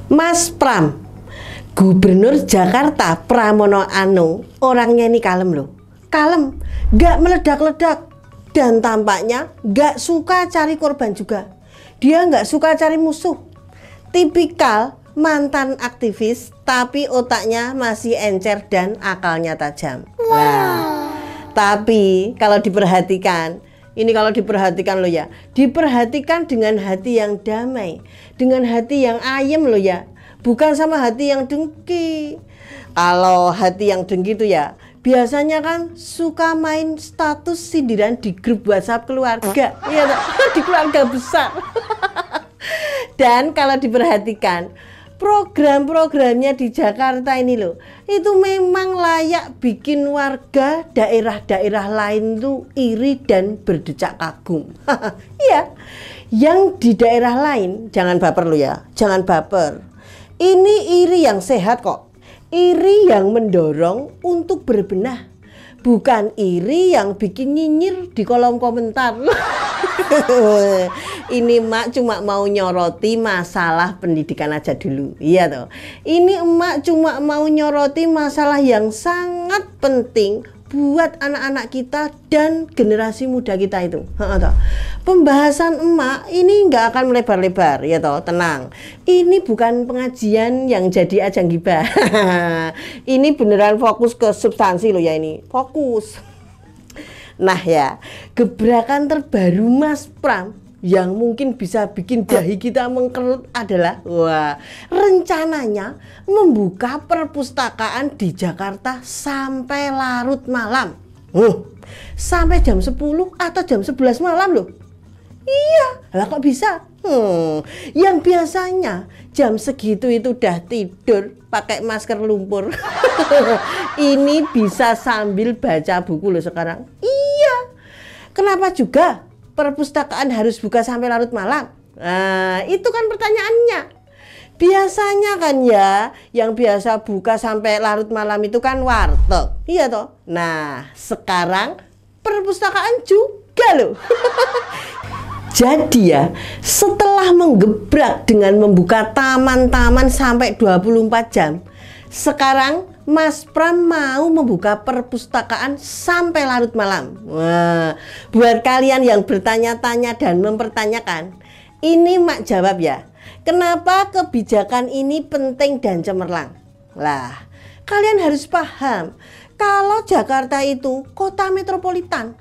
Mas Pram, Gubernur Jakarta Pramono Anung, orangnya ini kalem loh. Kalem, gak meledak-ledak. Dan tampaknya gak suka cari korban juga. Dia gak suka cari musuh. Tipikal mantan aktivis, tapi otaknya masih encer dan akalnya tajam. Nah, tapi kalau diperhatikan, ini kalau diperhatikan loh ya, diperhatikan dengan hati yang damai, dengan hati yang ayem loh ya, bukan sama hati yang dengki. Kalau hati yang dengki itu ya, biasanya kan suka main status sindiran di grup WhatsApp keluarga, iya di keluarga besar. Dan kalau diperhatikan, program-programnya di Jakarta ini loh, itu memang layak bikin warga daerah-daerah lain tuh iri dan berdecak kagum. Iya, yang di daerah lain jangan baper lo ya, jangan baper. Ini iri yang sehat kok, iri yang mendorong untuk berbenah, bukan iri yang bikin nyinyir di kolom komentar. Ini emak cuma mau nyoroti masalah pendidikan aja dulu. Iya toh. Ini emak cuma mau nyoroti masalah yang sangat penting buat anak-anak kita dan generasi muda kita itu. Pembahasan emak ini nggak akan melebar-lebar, ya toh, tenang. Ini bukan pengajian yang jadi ajang gibah. Ini beneran fokus ke substansi loh ya, ini fokus. Nah ya, gebrakan terbaru Mas Pram yang mungkin bisa bikin dahi kita mengkerut adalah, wah, rencananya membuka perpustakaan di Jakarta sampai larut malam. Sampai jam 10 atau jam 11 malam loh. Iya, lah kok bisa? Yang biasanya jam segitu itu udah tidur pakai masker lumpur. Ini bisa sambil baca buku loh sekarang. Iya. Kenapa juga perpustakaan harus buka sampai larut malam? Nah, itu kan pertanyaannya. Biasanya kan ya, yang biasa buka sampai larut malam itu kan warteg. Iya toh? Nah, sekarang perpustakaan juga loh. Jadi ya, setelah menggebrak dengan membuka taman-taman sampai 24 jam, sekarang Mas Pram mau membuka perpustakaan sampai larut malam. Wah, buat kalian yang bertanya-tanya dan mempertanyakan, ini mak jawab ya, kenapa kebijakan ini penting dan cemerlang. Lah, kalian harus paham, kalau Jakarta itu kota metropolitan,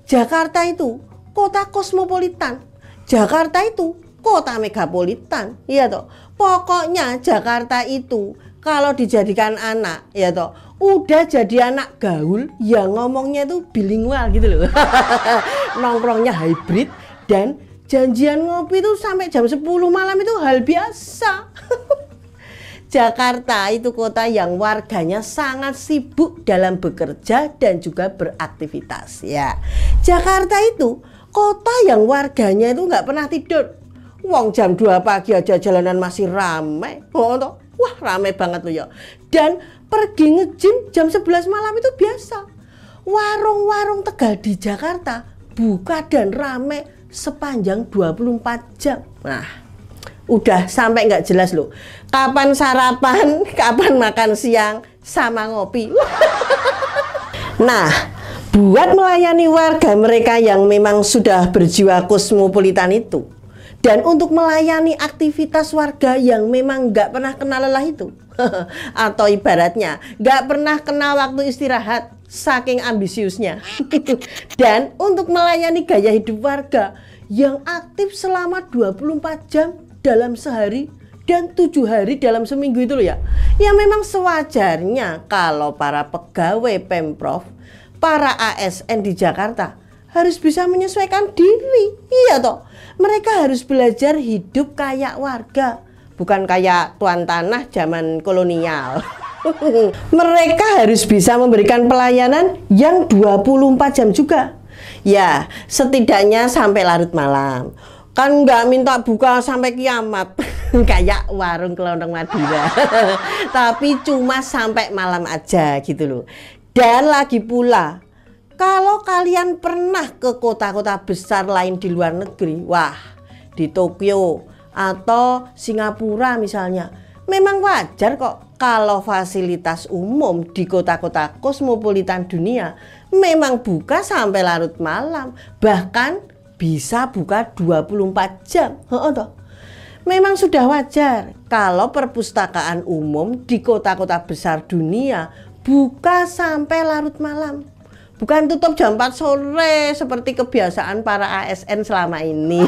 Jakarta itu kota kosmopolitan, Jakarta itu kota megapolitan, iya toh. Pokoknya Jakarta itu kalau dijadikan anak, ya toh, udah jadi anak gaul yang ngomongnya itu bilingual gitu loh. Nongkrongnya hybrid dan janjian ngopi itu sampai jam 10 malam itu hal biasa. Jakarta itu kota yang warganya sangat sibuk dalam bekerja dan juga beraktivitas ya. Jakarta itu kota yang warganya itu nggak pernah tidur. Wong jam 2 pagi aja jalanan masih ramai. Wah, ramai banget loh ya. Dan pergi nge-gym jam 11 malam itu biasa. Warung-warung Tegal di Jakarta buka dan ramai sepanjang 24 jam. Nah, udah sampai nggak jelas loh. Kapan sarapan, kapan makan siang, sama ngopi. Nah, buat melayani warga mereka yang memang sudah berjiwa kosmopolitan itu, dan untuk melayani aktivitas warga yang memang nggak pernah kenal lelah itu, atau ibaratnya nggak pernah kenal waktu istirahat, saking ambisiusnya. Dan untuk melayani gaya hidup warga yang aktif selama 24 jam dalam sehari dan 7 hari dalam seminggu itu loh ya. Ya memang sewajarnya kalau para pegawai Pemprov, para ASN di Jakarta harus bisa menyesuaikan diri. Iya toh, mereka harus belajar hidup kayak warga, bukan kayak tuan tanah zaman kolonial. Mereka harus bisa memberikan pelayanan yang 24 jam juga. Ya, setidaknya sampai larut malam. Kan nggak minta buka sampai kiamat kayak warung kelontong Madura. Tapi cuma sampai malam aja gitu loh. Dan lagi pula, kalau kalian pernah ke kota-kota besar lain di luar negeri, wah, di Tokyo atau Singapura misalnya, Memang wajar kok kalau fasilitas umum di kota-kota kosmopolitan dunia memang buka sampai larut malam, bahkan bisa buka 24 jam. Toh. Memang sudah wajar kalau perpustakaan umum di kota-kota besar dunia buka sampai larut malam. Bukan tutup jam 4 sore seperti kebiasaan para ASN selama ini.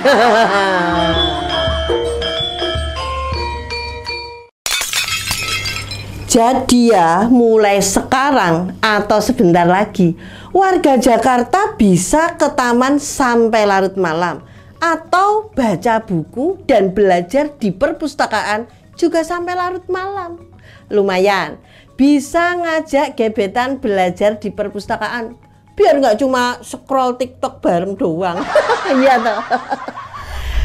Jadi ya, mulai sekarang atau sebentar lagi, warga Jakarta bisa ke taman sampai larut malam, atau baca buku dan belajar di perpustakaan juga sampai larut malam. Lumayan, bisa ngajak gebetan belajar di perpustakaan, biar nggak cuma scroll TikTok bareng doang. Iya toh.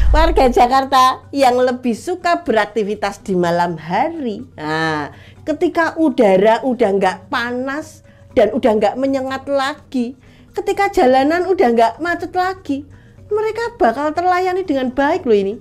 Warga Jakarta yang lebih suka beraktivitas di malam hari, nah, ketika udara udah nggak panas dan udah nggak menyengat lagi, ketika jalanan udah nggak macet lagi, mereka bakal terlayani dengan baik loh ini.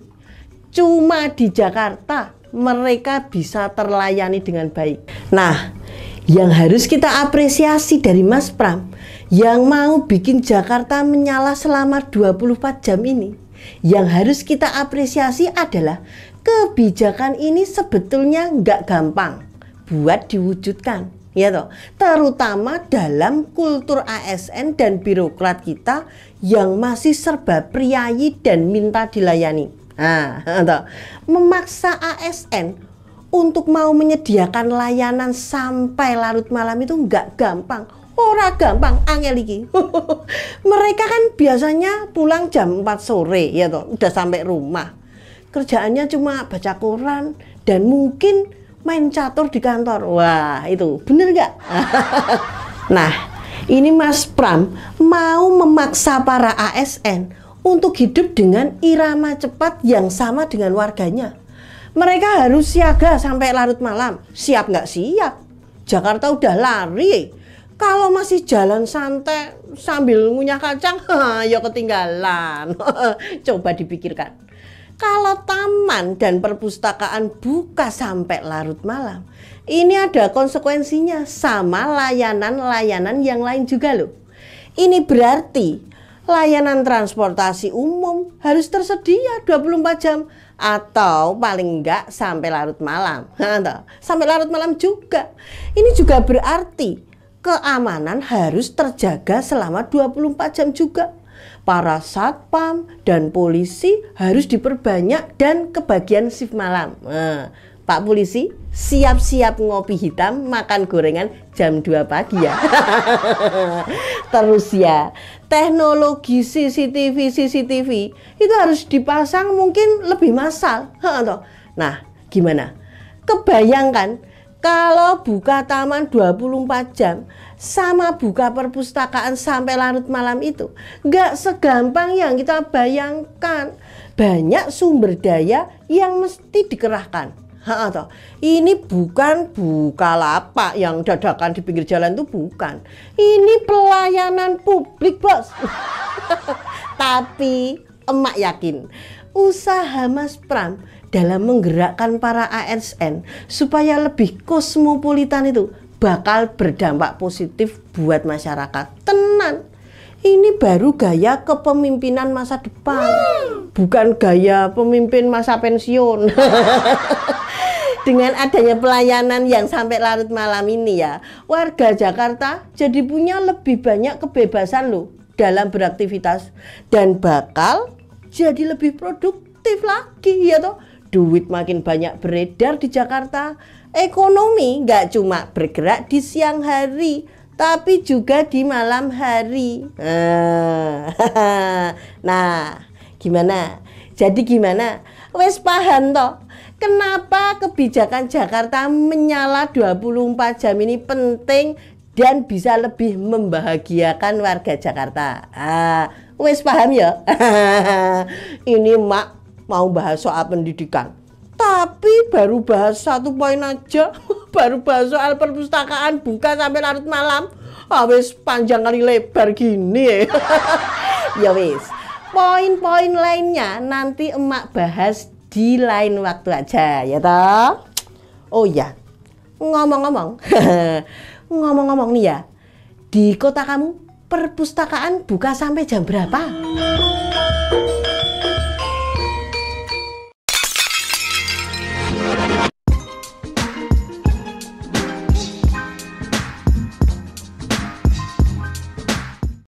Cuma di Jakarta mereka bisa terlayani dengan baik. Nah, yang harus kita apresiasi dari Mas Pram yang mau bikin Jakarta menyala selama 24 jam ini, yang harus kita apresiasi adalah kebijakan ini sebetulnya nggak gampang buat diwujudkan, ya toh. Terutama dalam kultur ASN dan birokrat kita yang masih serba priayi dan minta dilayani. Nah, toh. Memaksa ASN untuk mau menyediakan layanan sampai larut malam itu nggak gampang. Ora gampang, angel iki. Mereka kan biasanya pulang jam 4 sore ya toh, udah sampai rumah. Kerjaannya cuma baca koran dan mungkin main catur di kantor. Wah, itu bener nggak? Nah, ini Mas Pram mau memaksa para ASN untuk hidup dengan irama cepat yang sama dengan warganya. Mereka harus siaga sampai larut malam. Siap nggak siap? Jakarta udah lari. Kalau masih jalan santai sambil ngunyah kacang, ya ketinggalan. Coba dipikirkan. Kalau taman dan perpustakaan buka sampai larut malam, ini ada konsekuensinya sama layanan-layanan yang lain juga loh. Ini berarti layanan transportasi umum harus tersedia 24 jam atau paling enggak sampai larut malam. Sampai larut malam juga. Ini juga berarti keamanan harus terjaga selama 24 jam juga. Para satpam dan polisi harus diperbanyak dan kebagian shift malam. Pak polisi, siap-siap ngopi hitam, makan gorengan jam 2 pagi ya. Terus ya, teknologi CCTV itu harus dipasang mungkin lebih massal. Nah, gimana? Kebayangkan kalau buka taman 24 jam sama buka perpustakaan sampai larut malam itu nggak segampang yang kita bayangkan. Banyak sumber daya yang mesti dikerahkan. Ini bukan Bukalapak yang dadakan di pinggir jalan, itu bukan. Ini pelayanan publik, bos. Tapi emak yakin usaha Mas Pram dalam menggerakkan para ASN supaya lebih kosmopolitan itu bakal berdampak positif buat masyarakat. Tenan. Ini baru gaya kepemimpinan masa depan, bukan gaya pemimpin masa pensiun. Dengan adanya pelayanan yang sampai larut malam ini ya, warga Jakarta jadi punya lebih banyak kebebasan loh dalam beraktivitas dan bakal jadi lebih produktif lagi ya toh. Duit makin banyak beredar di Jakarta, ekonomi nggak cuma bergerak di siang hari tapi juga di malam hari. Nah, gimana? Jadi gimana? Wes paham toh? Kenapa kebijakan Jakarta menyala 24 jam ini penting dan bisa lebih membahagiakan warga Jakarta? Wes paham ya? Ini mak mau bahas soal pendidikan. Tapi baru bahas 1 poin aja. Baru bahas soal perpustakaan buka sampai larut malam. Wes panjang kali lebar gini. Ya wes. Poin-poin lainnya nanti emak bahas di lain waktu aja ya toh. Oh iya, ngomong-ngomong, ngomong-ngomong nih ya, di kota kamu perpustakaan buka sampai jam berapa?